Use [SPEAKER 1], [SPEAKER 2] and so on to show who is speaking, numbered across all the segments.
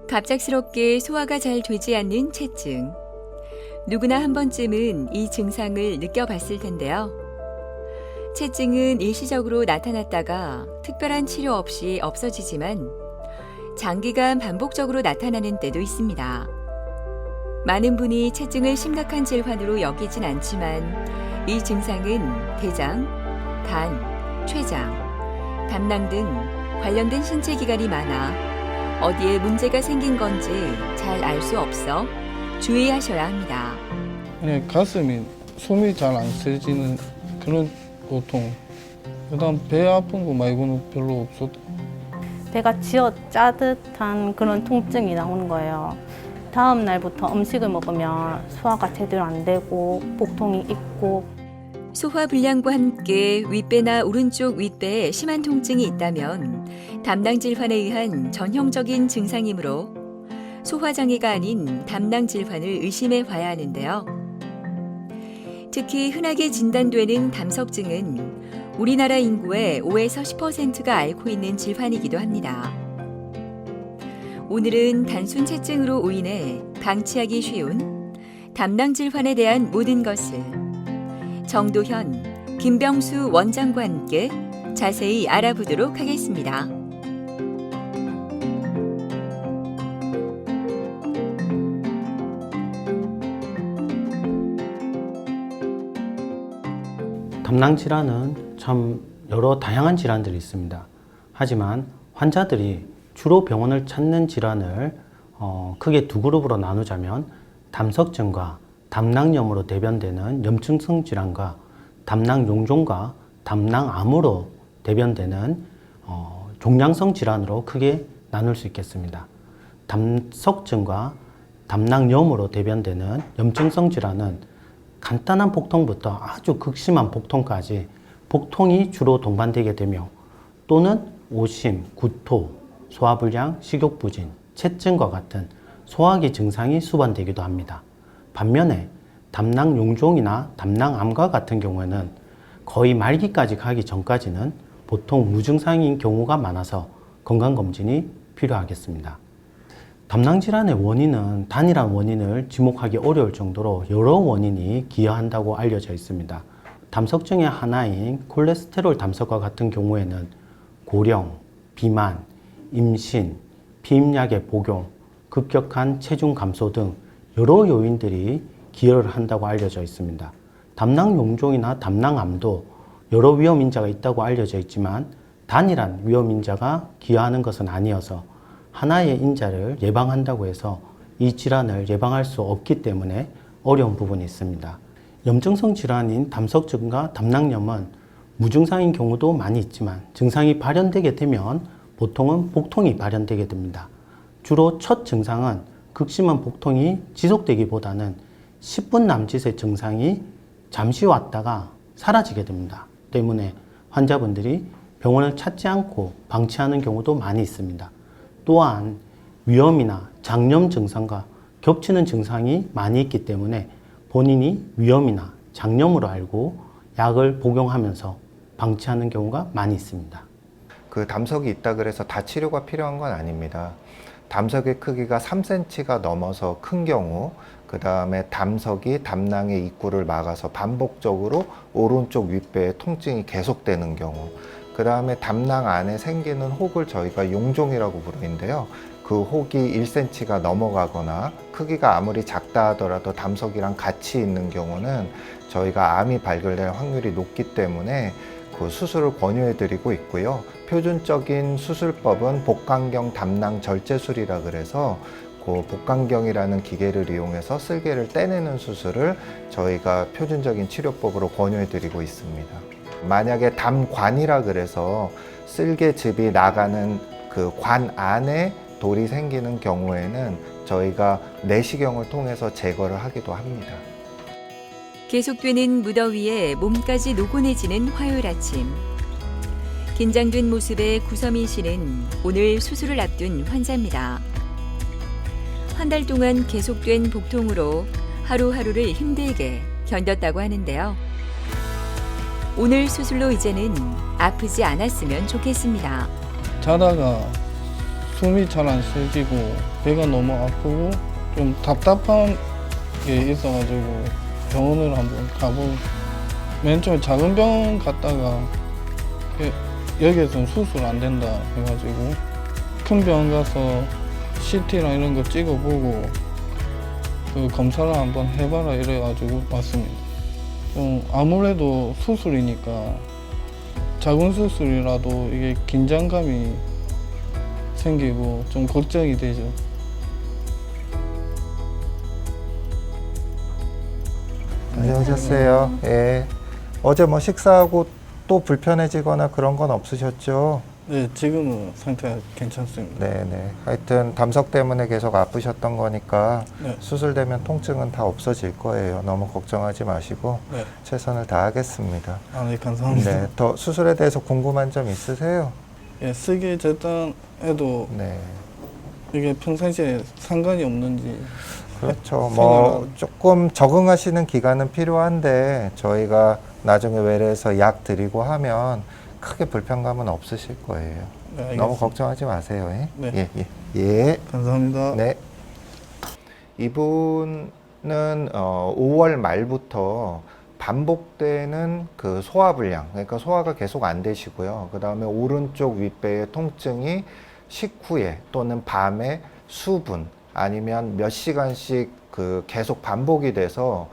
[SPEAKER 1] 갑작스럽게 소화가 잘 되지 않는 체증. 누구나 한 번쯤은 이 증상을 느껴봤을 텐데요. 체증은 일시적으로 나타났다가 특별한 치료 없이 없어지지만 장기간 반복적으로 나타나는 때도 있습니다. 많은 분이 체증을 심각한 질환으로 여기진 않지만 이 증상은 대장, 간, 췌장, 담낭 등 관련된 신체 기관이 많아 어디에 문제가 생긴 건지 잘 알 수 없어 주의하셔야 합니다.
[SPEAKER 2] 그냥 가슴이 숨이 잘 안 쉬어지는 그런 고통. 그다음 배 아픈 거 말고는 별로 없었고.
[SPEAKER 3] 배가 쥐어 짜듯한 그런 통증이 나오는 거예요. 다음 날부터 음식을 먹으면 소화가 제대로 안 되고 복통이 있고.
[SPEAKER 1] 소화불량과 함께 윗배나 오른쪽 윗배에 심한 통증이 있다면 담낭 질환에 의한 전형적인 증상이므로 소화장애가 아닌 담낭 질환을 의심해 봐야 하는데요. 특히 흔하게 진단되는 담석증은 우리나라 인구의 5에서 10%가 앓고 있는 질환이기도 합니다. 오늘은 단순 체증으로 인해 방치하기 쉬운 담낭 질환에 대한 모든 것을 정도현, 김병수 원장과 함께 자세히 알아보도록 하겠습니다.
[SPEAKER 4] 담낭 질환은 참 여러 다양한 질환들이 있습니다. 하지만 환자들이 주로 병원을 찾는 질환을 크게 두 그룹으로 나누자면 담석증과 담낭염으로 대변되는 염증성 질환과 담낭용종과 담낭암으로 대변되는 종양성 질환으로 크게 나눌 수 있겠습니다. 담석증과 담낭염으로 대변되는 염증성 질환은 간단한 복통부터 아주 극심한 복통까지 복통이 주로 동반되게 되며 또는 오심, 구토, 소화불량, 식욕부진, 체증과 같은 소화기 증상이 수반되기도 합니다. 반면에 담낭용종이나 담낭암과 같은 경우에는 거의 말기까지 가기 전까지는 보통 무증상인 경우가 많아서 건강검진이 필요하겠습니다. 담낭질환의 원인은 단일한 원인을 지목하기 어려울 정도로 여러 원인이 기여한다고 알려져 있습니다. 담석증의 하나인 콜레스테롤 담석과 같은 경우에는 고령, 비만, 임신, 피임약의 복용, 급격한 체중 감소 등 여러 요인들이 기여를 한다고 알려져 있습니다. 담낭용종이나 담낭암도 여러 위험인자가 있다고 알려져 있지만 단일한 위험인자가 기여하는 것은 아니어서 하나의 인자를 예방한다고 해서 이 질환을 예방할 수 없기 때문에 어려운 부분이 있습니다. 염증성 질환인 담석증과 담낭염은 무증상인 경우도 많이 있지만 증상이 발현되게 되면 보통은 복통이 발현되게 됩니다. 주로 첫 증상은 극심한 복통이 지속되기보다는 10분 남짓의 증상이 잠시 왔다가 사라지게 됩니다. 때문에 환자분들이 병원을 찾지 않고 방치하는 경우도 많이 있습니다. 또한 위염이나 장염 증상과 겹치는 증상이 많이 있기 때문에 본인이 위염이나 장염으로 알고 약을 복용하면서 방치하는 경우가 많이 있습니다.
[SPEAKER 5] 그 담석이 있다 그래서 다 치료가 필요한 건 아닙니다. 담석의 크기가 3cm가 넘어서 큰 경우, 그 다음에 담석이 담낭의 입구를 막아서 반복적으로 오른쪽 윗배에 통증이 계속되는 경우, 그 다음에 담낭 안에 생기는 혹을 저희가 용종이라고 부르는데요. 그 혹이 1cm가 넘어가거나 크기가 아무리 작다 하더라도 담석이랑 같이 있는 경우는 저희가 암이 발견될 확률이 높기 때문에 그 수술을 권유해 드리고 있고요. 표준적인 수술법은 복강경 담낭 절제술이라 그래서 그 복강경이라는 기계를 이용해서 쓸개를 떼내는 수술을 저희가 표준적인 치료법으로 권유해 드리고 있습니다. 만약에 담관이라 그래서 쓸개즙이 나가는 그 관 안에 돌이 생기는 경우에는 저희가 내시경을 통해서 제거를 하기도 합니다.
[SPEAKER 1] 계속되는 무더위에 몸까지 노곤해지는 화요일 아침. 긴장된 모습의 구서민 씨는 오늘 수술을 앞둔 환자입니다. 한 달 동안 계속된 복통으로 하루하루를 힘들게 견뎠다고 하는데요. 오늘 수술로 이제는 아프지 않았으면 좋겠습니다.
[SPEAKER 2] 자다가 숨이 잘 안 쉬어지고 배가 너무 아프고 좀 답답한 게 있어가지고 병원을 한번 가보고 맨 처음에 작은 병원 갔다가 여기에서는 수술 안 된다 해가지고 큰 병원 가서 CT랑 이런 거 찍어보고 그 검사를 한번 해봐라 이래가지고 왔습니다. 좀 아무래도 수술이니까 작은 수술이라도 이게 긴장감이 생기고 좀 걱정이 되죠.
[SPEAKER 5] 안녕하셨어요. 예. 어제 뭐 식사하고 또 불편해지거나 그런 건 없으셨죠?
[SPEAKER 2] 네, 지금은 상태가 괜찮습니다.
[SPEAKER 5] 네네. 하여튼 담석 때문에 계속 아프셨던 거니까
[SPEAKER 2] 네.
[SPEAKER 5] 수술되면 통증은 다 없어질 거예요. 너무 걱정하지 마시고
[SPEAKER 2] 네.
[SPEAKER 5] 최선을 다하겠습니다.
[SPEAKER 2] 아, 네, 감사합니다.
[SPEAKER 5] 네. 더 수술에 대해서 궁금한 점 있으세요?
[SPEAKER 2] 예, 쓰기 재단에도
[SPEAKER 5] 네.
[SPEAKER 2] 이게 평상시에 상관이 없는지.
[SPEAKER 5] 그렇죠. 뭐
[SPEAKER 2] 생활은-
[SPEAKER 5] 조금 적응하시는 기간은 필요한데 저희가 나중에 외래에서 약 드리고 하면 크게 불편감은 없으실 거예요.
[SPEAKER 2] 네, 알겠습니다.
[SPEAKER 5] 너무 걱정하지 마세요. 예?
[SPEAKER 2] 네.
[SPEAKER 5] 예, 예. 예.
[SPEAKER 2] 감사합니다.
[SPEAKER 5] 네. 이분은 5월 말부터 반복되는 그 소화불량, 그러니까 소화가 계속 안 되시고요. 그 다음에 오른쪽 윗배의 통증이 식후에 또는 밤에 수분 아니면 몇 시간씩 그 계속 반복이 돼서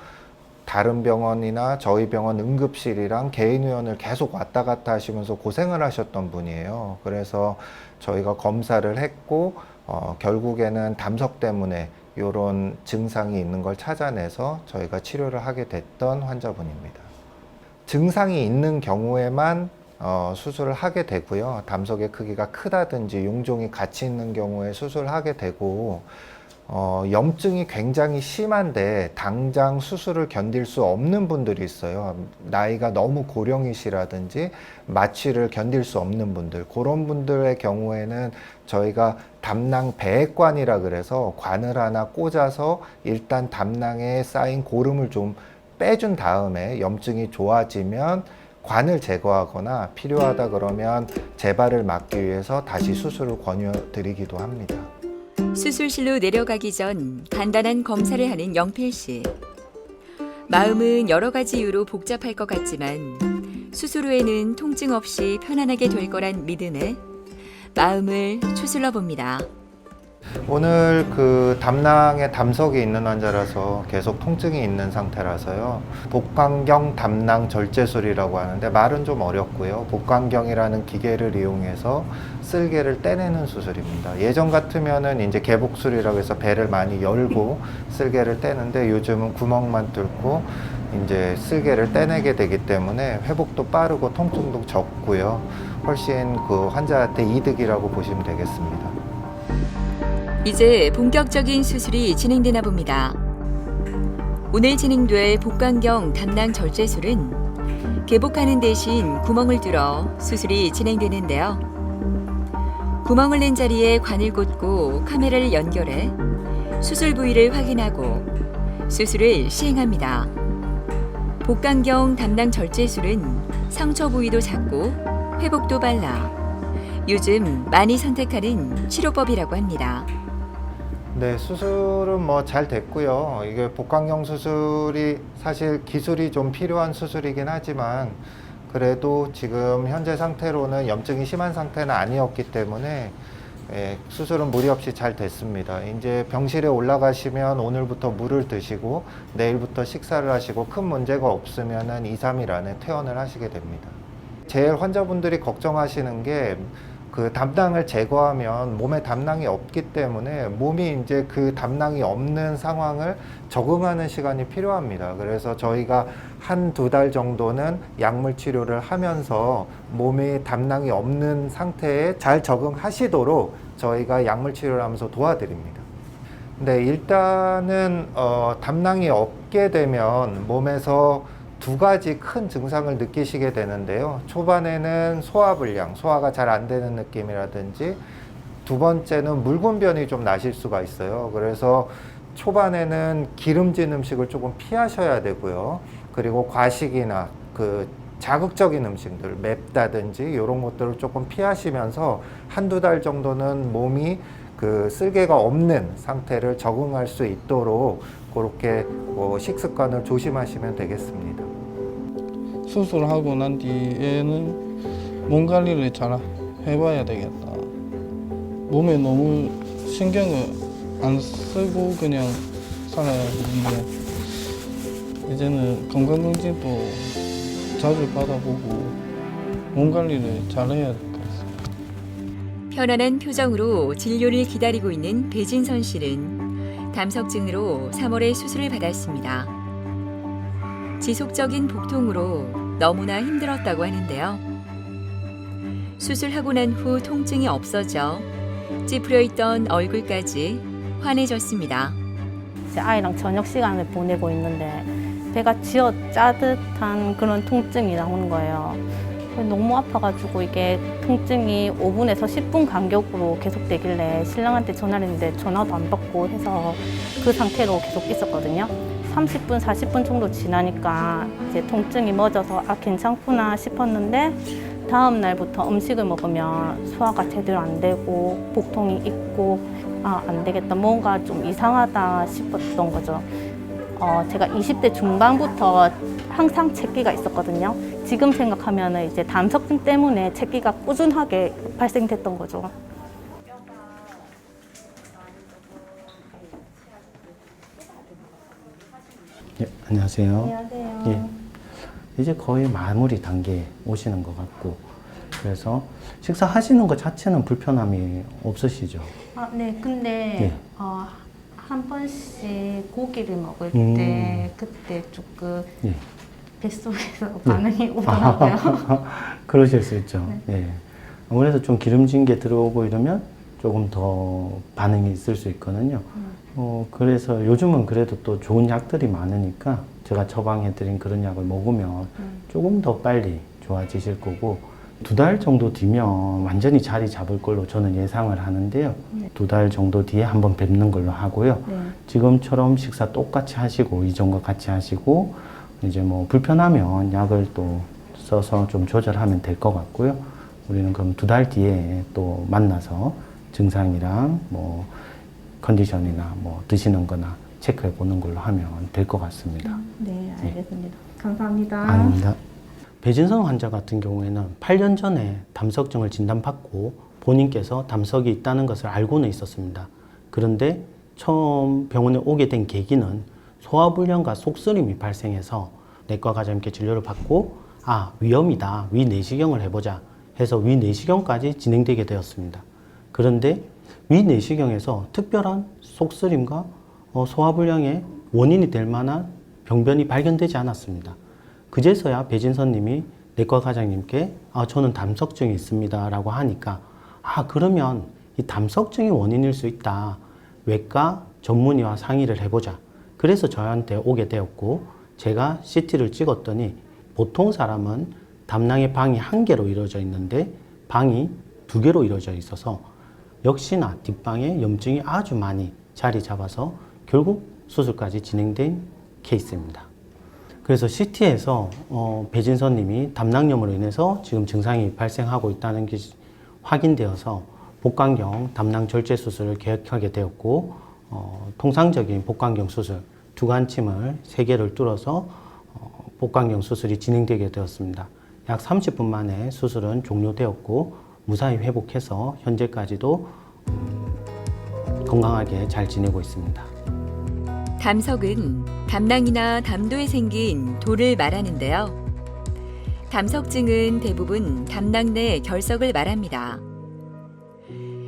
[SPEAKER 5] 다른 병원이나 저희 병원 응급실이랑 개인 의원을 계속 왔다 갔다 하시면서 고생을 하셨던 분이에요. 그래서 저희가 검사를 했고 결국에는 담석 때문에 이런 증상이 있는 걸 찾아내서 저희가 치료를 하게 됐던 환자분입니다. 증상이 있는 경우에만 수술을 하게 되고요. 담석의 크기가 크다든지 용종이 같이 있는 경우에 수술을 하게 되고 염증이 굉장히 심한데 당장 수술을 견딜 수 없는 분들이 있어요. 나이가 너무 고령이시라든지 마취를 견딜 수 없는 분들, 그런 분들의 경우에는 저희가 담낭 배액관이라 그래서 관을 하나 꽂아서 일단 담낭에 쌓인 고름을 좀 빼준 다음에 염증이 좋아지면 관을 제거하거나 필요하다 그러면 재발을 막기 위해서 다시 수술을 권유드리기도 합니다.
[SPEAKER 1] 수술실로 내려가기 전 간단한 검사를 하는 영필 씨. 마음은 여러 가지 이유로 복잡할 것 같지만 수술 후에는 통증 없이 편안하게 될 거란 믿음에 마음을 추슬러 봅니다.
[SPEAKER 5] 오늘 그 담낭에 담석이 있는 환자라서 계속 통증이 있는 상태라서요. 복강경 담낭 절제술이라고 하는데 말은 좀 어렵고요. 복강경이라는 기계를 이용해서 쓸개를 떼내는 수술입니다. 예전 같으면은 이제 개복술이라고 해서 배를 많이 열고 쓸개를 떼는데 요즘은 구멍만 뚫고 이제 쓸개를 떼내게 되기 때문에 회복도 빠르고 통증도 적고요. 훨씬 그 환자한테 이득이라고 보시면 되겠습니다.
[SPEAKER 1] 이제 본격적인 수술이 진행되나 봅니다. 오늘 진행될 복강경 담낭 절제술은 개복하는 대신 구멍을 뚫어 수술이 진행되는데요. 구멍을 낸 자리에 관을 꽂고 카메라를 연결해 수술 부위를 확인하고 수술을 시행합니다. 복강경 담낭 절제술은 상처 부위도 작고 회복도 빨라 요즘 많이 선택하는 치료법이라고 합니다.
[SPEAKER 5] 네, 수술은 뭐 잘 됐고요. 이게 복강경 수술이 사실 기술이 좀 필요한 수술이긴 하지만 그래도 지금 현재 상태로는 염증이 심한 상태는 아니었기 때문에 수술은 무리 없이 잘 됐습니다. 이제 병실에 올라가시면 오늘부터 물을 드시고 내일부터 식사를 하시고 큰 문제가 없으면은 2, 3일 안에 퇴원을 하시게 됩니다. 제일 환자분들이 걱정하시는 게 그 담낭을 제거하면 몸에 담낭이 없기 때문에 몸이 이제 그 담낭이 없는 상황을 적응하는 시간이 필요합니다. 그래서 저희가 한두 달 정도는 약물 치료를 하면서 몸에 담낭이 없는 상태에 잘 적응하시도록 저희가 약물 치료를 하면서 도와드립니다. 근데 일단은 담낭이 없게 되면 몸에서 두 가지 큰 증상을 느끼시게 되는데요. 초반에는 소화불량, 소화가 잘 안 되는 느낌이라든지 두 번째는 물군변이 좀 나실 수가 있어요. 그래서 초반에는 기름진 음식을 조금 피하셔야 되고요. 그리고 과식이나 그 자극적인 음식들, 맵다든지 이런 것들을 조금 피하시면서 한두 달 정도는 몸이 그 쓸개가 없는 상태를 적응할 수 있도록 그렇게 식습관을 조심하시면 되겠습니다.
[SPEAKER 2] 수술하고 난 뒤에는 몸 관리를 잘 해봐야 되겠다. 몸에 너무 신경을 안 쓰고 그냥 살아야 되는데 이제는 건강검진도 자주 받아보고 몸 관리를 잘 해야 될 것 같습니다.
[SPEAKER 1] 편안한 표정으로 진료를 기다리고 있는 배진선 씨는 담석증으로 3월에 수술을 받았습니다. 지속적인 복통으로 너무나 힘들었다고 하는데요. 수술하고 난 후 통증이 없어져 찌푸려 있던 얼굴까지 환해졌습니다.
[SPEAKER 3] 이제 아이랑 저녁 시간을 보내고 있는데 배가 쥐어 짜듯한 그런 통증이 나오는 거예요. 너무 아파가지고 이게 통증이 5분에서 10분 간격으로 계속되길래 신랑한테 전화를 했는데 전화도 안 받고 해서 그 상태로 계속 있었거든요. 30분, 40분 정도 지나니까 이제 통증이 멎어서 아 괜찮구나 싶었는데 다음 날부터 음식을 먹으면 소화가 제대로 안 되고 복통이 있고 아 안 되겠다 뭔가 좀 이상하다 싶었던 거죠. 제가 20대 중반부터 항상 체기가 있었거든요. 지금 생각하면 이제 담석증 때문에 체기가 꾸준하게 발생됐던 거죠.
[SPEAKER 4] 예, 안녕하세요.
[SPEAKER 3] 안녕하세요.
[SPEAKER 4] 예, 이제 거의 마무리 단계에 오시는 것 같고 그래서 식사하시는 것 자체는 불편함이 없으시죠?
[SPEAKER 3] 아, 네. 근데
[SPEAKER 4] 예.
[SPEAKER 3] 한 번씩 고기를 먹을
[SPEAKER 4] 음.
[SPEAKER 3] 때 그때 조금
[SPEAKER 4] 예.
[SPEAKER 3] 뱃속에서 반응이 오더라고요.
[SPEAKER 4] 그러실 수 있죠. 예. 아무래도 좀 기름진 게 들어오고 이러면 조금 더 반응이 있을 수 있거든요. 그래서 요즘은 그래도 또 좋은 약들이 많으니까 제가 처방해드린 그런 약을 먹으면 조금 더 빨리 좋아지실 거고 2달 정도 뒤면 완전히 자리 잡을 걸로 저는 예상을 하는데요. 2달 정도 뒤에 한번 뵙는 걸로 하고요.
[SPEAKER 3] 네.
[SPEAKER 4] 지금처럼 식사 똑같이 하시고 이전과 같이 하시고 이제 뭐 불편하면 약을 또 써서 좀 조절하면 될 것 같고요. 우리는 그럼 2달 뒤에 또 만나서 증상이랑 뭐 컨디션이나 뭐 드시는 거나 체크해 보는 걸로 하면 될 것 같습니다.
[SPEAKER 3] 네, 알겠습니다. 감사합니다.
[SPEAKER 4] 아닙니다. 배진선 환자 같은 경우에는 8년 전에 담석증을 진단받고 본인께서 담석이 있다는 것을 알고는 있었습니다. 그런데 처음 병원에 오게 된 계기는 소화불량과 속쓰림이 발생해서 내과 과장님께 진료를 받고 위험이다, 위내시경을 해보자 해서 위내시경까지 진행되게 되었습니다. 그런데 위내시경에서 특별한 속쓰림과 소화불량의 원인이 될 만한 병변이 발견되지 않았습니다. 그제서야 배진선 님이 내과 과장님께 저는 담석증이 있습니다 라고 하니까 그러면 이 담석증이 원인일 수 있다. 외과 전문의와 상의를 해보자. 그래서 저한테 오게 되었고 제가 CT를 찍었더니 보통 사람은 담낭의 방이 1개로 이루어져 있는데 방이 2개로 이루어져 있어서 역시나 뒷방에 염증이 아주 많이 자리 잡아서 결국 수술까지 진행된 케이스입니다. 그래서 CT에서 배진선 님이 담낭염으로 인해서 지금 증상이 발생하고 있다는 게 확인되어서 복강경 담낭 절제 수술을 계획하게 되었고 통상적인 복강경 수술 두관침을 3개를 뚫어서 복강경 수술이 진행되게 되었습니다. 약 30분 만에 수술은 종료되었고 무사히 회복해서 현재까지도 건강하게 잘 지내고 있습니다.
[SPEAKER 1] 담석은 담낭이나 담도에 생긴 돌을 말하는데요. 담석증은 대부분 담낭 내 결석을 말합니다.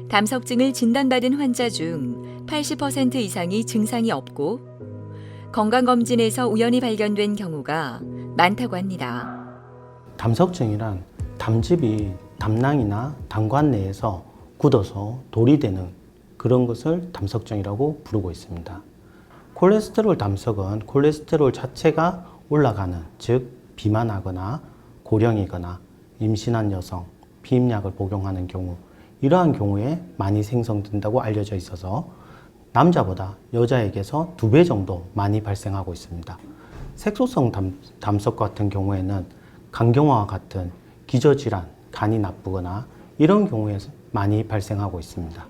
[SPEAKER 1] 담석증을 진단받은 환자 중 80% 이상이 증상이 없고 건강검진에서 우연히 발견된 경우가 많다고 합니다.
[SPEAKER 4] 담석증이란 담즙이 담낭이나 담관 내에서 굳어서 돌이 되는 그런 것을 담석증이라고 부르고 있습니다. 콜레스테롤 담석은 콜레스테롤 자체가 올라가는, 즉 비만하거나 고령이거나 임신한 여성, 피임약을 복용하는 경우 이러한 경우에 많이 생성된다고 알려져 있어서 남자보다 여자에게서 2배 정도 많이 발생하고 있습니다. 색소성 담석 같은 경우에는 간경화와 같은 기저질환, 간이 나쁘거나 이런 경우에 많이 발생하고 있습니다.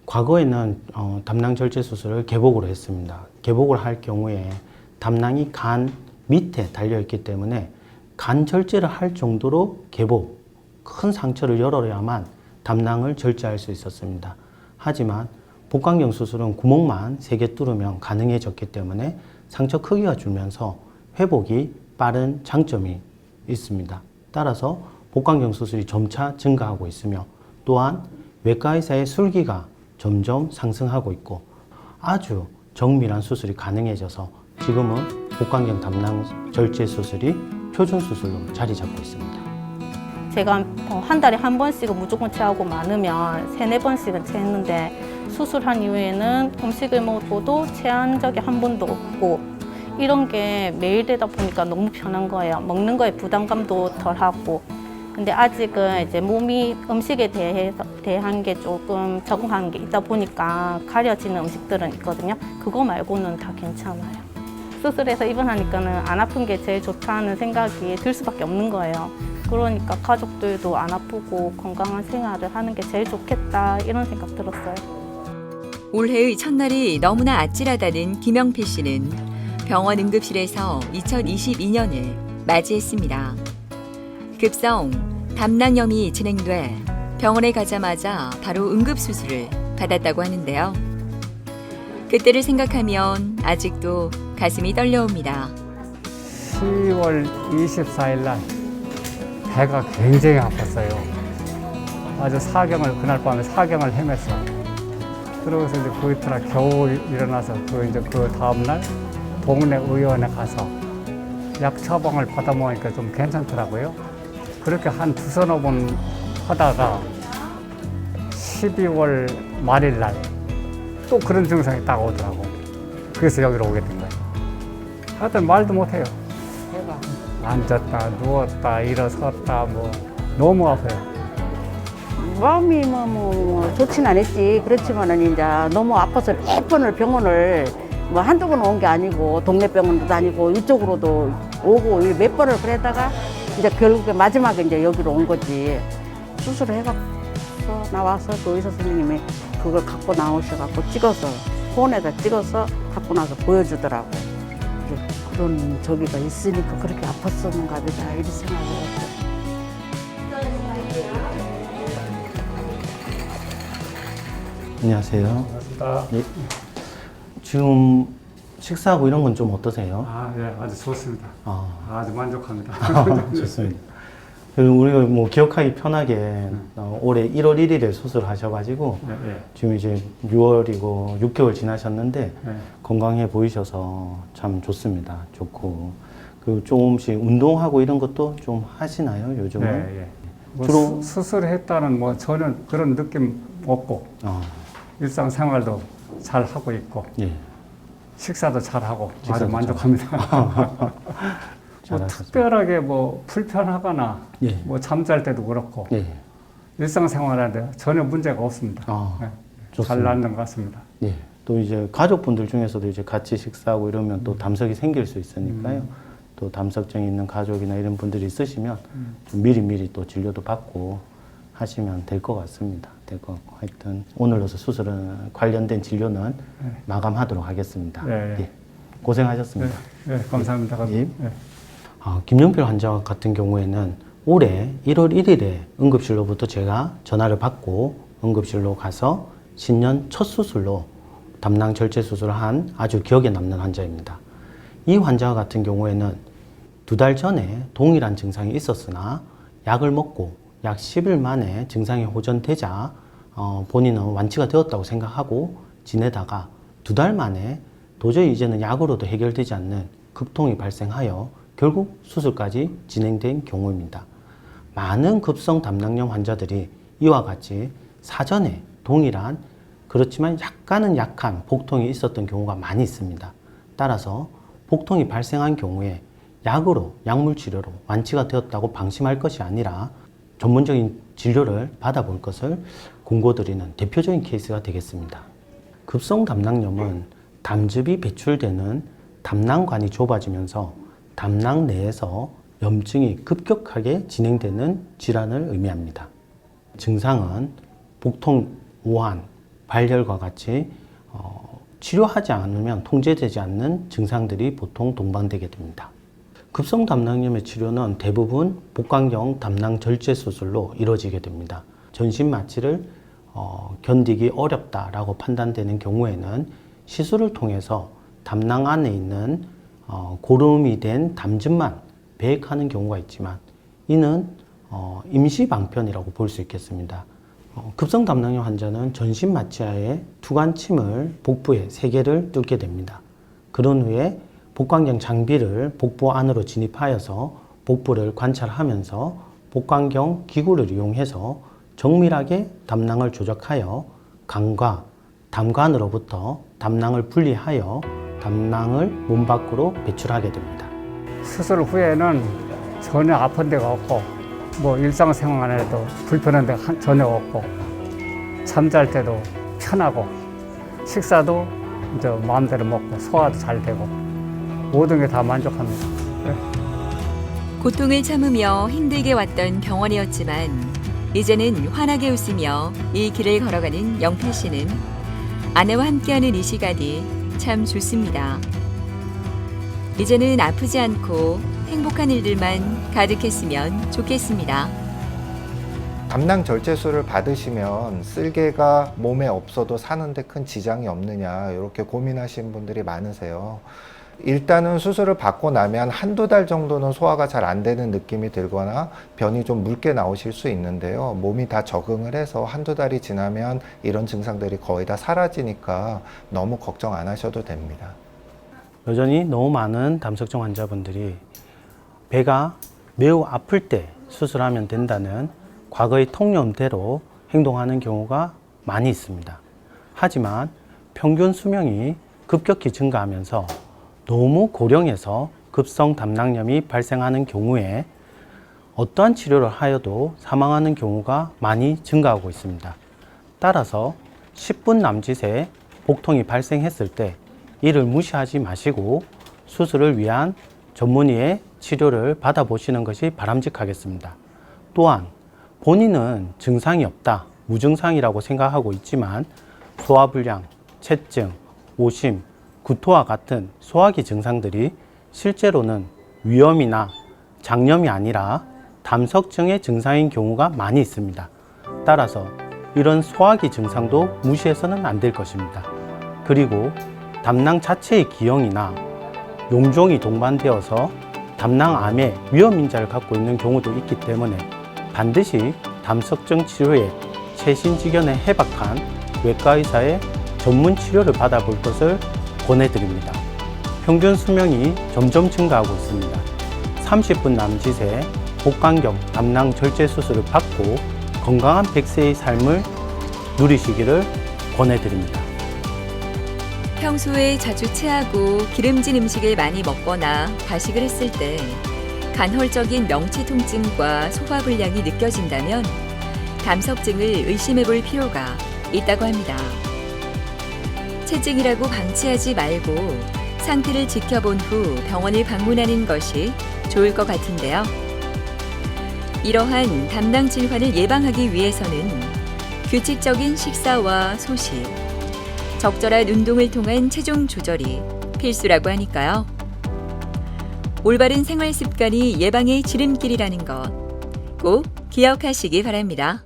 [SPEAKER 4] 과거에는 담낭 절제 수술을 개복으로 했습니다. 개복을 할 경우에 담낭이 간 밑에 달려있기 때문에 간 절제를 할 정도로 개복, 큰 상처를 열어야만 담낭을 절제할 수 있었습니다. 하지만 복강경 수술은 구멍만 3개 뚫으면 가능해졌기 때문에 상처 크기가 줄면서 회복이 빠른 장점이 있습니다. 따라서 복강경 수술이 점차 증가하고 있으며 또한 외과 의사의 술기가 점점 상승하고 있고 아주 정밀한 수술이 가능해져서 지금은 복강경 담낭 절제 수술이 표준 수술로 자리 잡고 있습니다.
[SPEAKER 3] 제가 한 달에 한 번씩은 무조건 체하고 많으면 3-4번씩은 체했는데 수술한 이후에는 음식을 먹어도 체한 적이 한 번도 없고 이런 게 매일 되다 보니까 너무 편한 거예요. 먹는 거에 부담감도 덜하고. 근데 아직은 이제 몸이 음식에 대한 게 조금 적응하는 게 있다 보니까 가려지는 음식들은 있거든요. 그거 말고는 다 괜찮아요. 수술해서 입원하니까는 안 아픈 게 제일 좋다는 생각이 들 수밖에 없는 거예요. 그러니까 가족들도 안 아프고 건강한 생활을 하는 게 제일 좋겠다 이런 생각 들었어요.
[SPEAKER 1] 올해의 첫날이 너무나 아찔하다는 김영필 씨는 병원 응급실에서 2022년을 맞이했습니다. 급성 담낭염이 진행돼 병원에 가자마자 바로 응급수술을 받았다고 하는데요. 그때를 생각하면 아직도 가슴이 떨려옵니다.
[SPEAKER 6] 10월 24일 날 배가 굉장히 아팠어요. 아주 그날 밤에 사경을 헤맸어. 그러고서 이제 그 이튿날 겨우 일어나서 그 다음날 동네 의원에 가서 약 처방을 받아 먹으니까 좀 괜찮더라고요. 그렇게 한 2-3번 하다가 12월 말일 날 또 그런 증상이 딱 오더라고. 그래서 여기로 오게 된 거예요. 하여튼 말도 못해요. 앉았다 누웠다 일어섰다 너무 아파요.
[SPEAKER 7] 마음이 좋진 않았지. 그렇지만은 이제 너무 아파서 몇 번을 병원을 한두 번 온 게 아니고 동네 병원도 다니고 이쪽으로도 오고 몇 번을 그러다가 이제 결국에 마지막에 이제 여기로 온 거지. 수술을 해갖고 나와서 그 의사 선생님이 그걸 갖고 나오셔갖고 폰에다 찍어서 갖고 나서 보여주더라고. 그런 저기가 있으니까 그렇게 아팠었는가 보다 이런 생각을 했어요.
[SPEAKER 4] 안녕하세요.
[SPEAKER 6] 반갑습니다.
[SPEAKER 4] 예. 지금 식사하고 이런 건 좀 어떠세요?
[SPEAKER 6] 네, 아주 좋습니다. 아주 만족합니다.
[SPEAKER 4] 좋습니다. 그리고 우리가 기억하기 편하게 올해 1월 1일에 수술하셔가지고
[SPEAKER 6] 네.
[SPEAKER 4] 지금 이제 6월이고 6개월 지나셨는데
[SPEAKER 6] 네.
[SPEAKER 4] 건강해 보이셔서 참 좋습니다. 좋고 그 조금씩 운동하고 이런 것도 좀 하시나요 요즘은?
[SPEAKER 6] 네.
[SPEAKER 4] 주로
[SPEAKER 6] 수술했다는 전혀 그런 느낌 없고 일상생활도 잘 하고 있고
[SPEAKER 4] 예.
[SPEAKER 6] 식사도 잘 하고 아주
[SPEAKER 4] 식사도
[SPEAKER 6] 만족합니다.
[SPEAKER 4] 잘하셨습니다.
[SPEAKER 6] 특별하게 불편하거나
[SPEAKER 4] 예.
[SPEAKER 6] 잠잘 때도 그렇고
[SPEAKER 4] 예.
[SPEAKER 6] 일상생활하는데 전혀 문제가 없습니다. 네. 잘
[SPEAKER 4] 좋습니다.
[SPEAKER 6] 낫는 것 같습니다.
[SPEAKER 4] 예. 또 이제 가족분들 중에서도 이제 같이 식사하고 이러면 또 담석이 생길 수 있으니까요. 또 담석증이 있는 가족이나 이런 분들이 있으시면 좀 미리미리 또 진료도 받고 하시면 될 것 같습니다. 될 것 같고 하여튼 오늘로서 수술은 관련된 진료는 마감하도록 하겠습니다.
[SPEAKER 6] 네.
[SPEAKER 4] 예. 고생하셨습니다.
[SPEAKER 6] 네, 감사합니다.
[SPEAKER 4] 예.
[SPEAKER 6] 네.
[SPEAKER 4] 김영필 환자 같은 경우에는 올해 1월 1일에 응급실로부터 제가 전화를 받고 응급실로 가서 신년 첫 수술로 담낭 절제 수술을 한 아주 기억에 남는 환자입니다. 이 환자 같은 경우에는 2달 전에 동일한 증상이 있었으나 약을 먹고 약 10일 만에 증상이 호전되자 본인은 완치가 되었다고 생각하고 지내다가 2달 만에 도저히 이제는 약으로도 해결되지 않는 급통이 발생하여 결국 수술까지 진행된 경우입니다. 많은 급성 담낭염 환자들이 이와 같이 사전에 동일한 그렇지만 약간은 약한 복통이 있었던 경우가 많이 있습니다. 따라서 복통이 발생한 경우에 약으로 약물 치료로 완치가 되었다고 방심할 것이 아니라 전문적인 진료를 받아볼 것을 권고드리는 대표적인 케이스가 되겠습니다. 급성 담낭염은 담즙이 배출되는 담낭관이 좁아지면서 담낭 내에서 염증이 급격하게 진행되는 질환을 의미합니다. 증상은 복통, 오한, 발열과 같이 치료하지 않으면 통제되지 않는 증상들이 보통 동반되게 됩니다. 급성 담낭염의 치료는 대부분 복강경 담낭 절제 수술로 이루어지게 됩니다. 전신 마취를 견디기 어렵다라고 판단되는 경우에는 시술을 통해서 담낭 안에 있는 고름이 된 담즙만 배액하는 경우가 있지만 이는 임시 방편이라고 볼 수 있겠습니다. 급성 담낭염 환자는 전신 마취하에 투관침을 복부에 3개를 뚫게 됩니다. 그런 후에 복강경 장비를 복부 안으로 진입하여서 복부를 관찰하면서 복강경 기구를 이용해서 정밀하게 담낭을 조작하여 간과 담관으로부터 담낭을 분리하여 담낭을 몸 밖으로 배출하게 됩니다.
[SPEAKER 6] 수술 후에는 전혀 아픈 데가 없고 뭐 일상생활에도 불편한 데가 전혀 없고 잠잘 때도 편하고 식사도 이제 마음대로 먹고 소화도 잘 되고 모든 게 다 만족합니다.
[SPEAKER 1] 고통을 참으며 힘들게 왔던 병원이었지만 이제는 환하게 웃으며 이 길을 걸어가는 영필 씨는 아내와 함께하는 이 시간이 참 좋습니다. 이제는 아프지 않고 행복한 일들만 가득했으면 좋겠습니다.
[SPEAKER 5] 담낭 절제술을 받으시면 쓸개가 몸에 없어도 사는데 큰 지장이 없느냐 이렇게 고민하시는 분들이 많으세요. 일단은 수술을 받고 나면 한두 달 정도는 소화가 잘 안 되는 느낌이 들거나 변이 좀 묽게 나오실 수 있는데요. 몸이 다 적응을 해서 한두 달이 지나면 이런 증상들이 거의 다 사라지니까 너무 걱정 안 하셔도 됩니다.
[SPEAKER 4] 여전히 너무 많은 담석증 환자분들이 배가 매우 아플 때 수술하면 된다는 과거의 통념대로 행동하는 경우가 많이 있습니다. 하지만 평균 수명이 급격히 증가하면서 너무 고령에서 급성 담낭염이 발생하는 경우에 어떠한 치료를 하여도 사망하는 경우가 많이 증가하고 있습니다. 따라서 10분 남짓에 복통이 발생했을 때 이를 무시하지 마시고 수술을 위한 전문의의 치료를 받아보시는 것이 바람직하겠습니다. 또한 본인은 증상이 없다, 무증상이라고 생각하고 있지만 소화불량, 체증, 오심, 구토와 같은 소화기 증상들이 실제로는 위염이나 장염이 아니라 담석증의 증상인 경우가 많이 있습니다. 따라서 이런 소화기 증상도 무시해서는 안 될 것입니다. 그리고 담낭 자체의 기형이나 용종이 동반되어서 담낭암의 위험 인자를 갖고 있는 경우도 있기 때문에 반드시 담석증 치료에 최신지견에 해박한 외과의사의 전문 치료를 받아볼 것을 권해드립니다. 평균 수명이 점점 증가하고 있습니다. 30분 남짓의 복강경 담낭 절제 수술을 받고 건강한 100세의 삶을 누리시기를 권해드립니다.
[SPEAKER 1] 평소에 자주 체하고 기름진 음식을 많이 먹거나 과식을 했을 때 간헐적인 명치 통증과 소화불량이 느껴진다면 담석증을 의심해 볼 필요가 있다고 합니다. 체증이라고 방치하지 말고 상태를 지켜본 후 병원을 방문하는 것이 좋을 것 같은데요. 이러한 담낭 질환을 예방하기 위해서는 규칙적인 식사와 소식, 적절한 운동을 통한 체중 조절이 필수라고 하니까요. 올바른 생활 습관이 예방의 지름길이라는 것 꼭 기억하시기 바랍니다.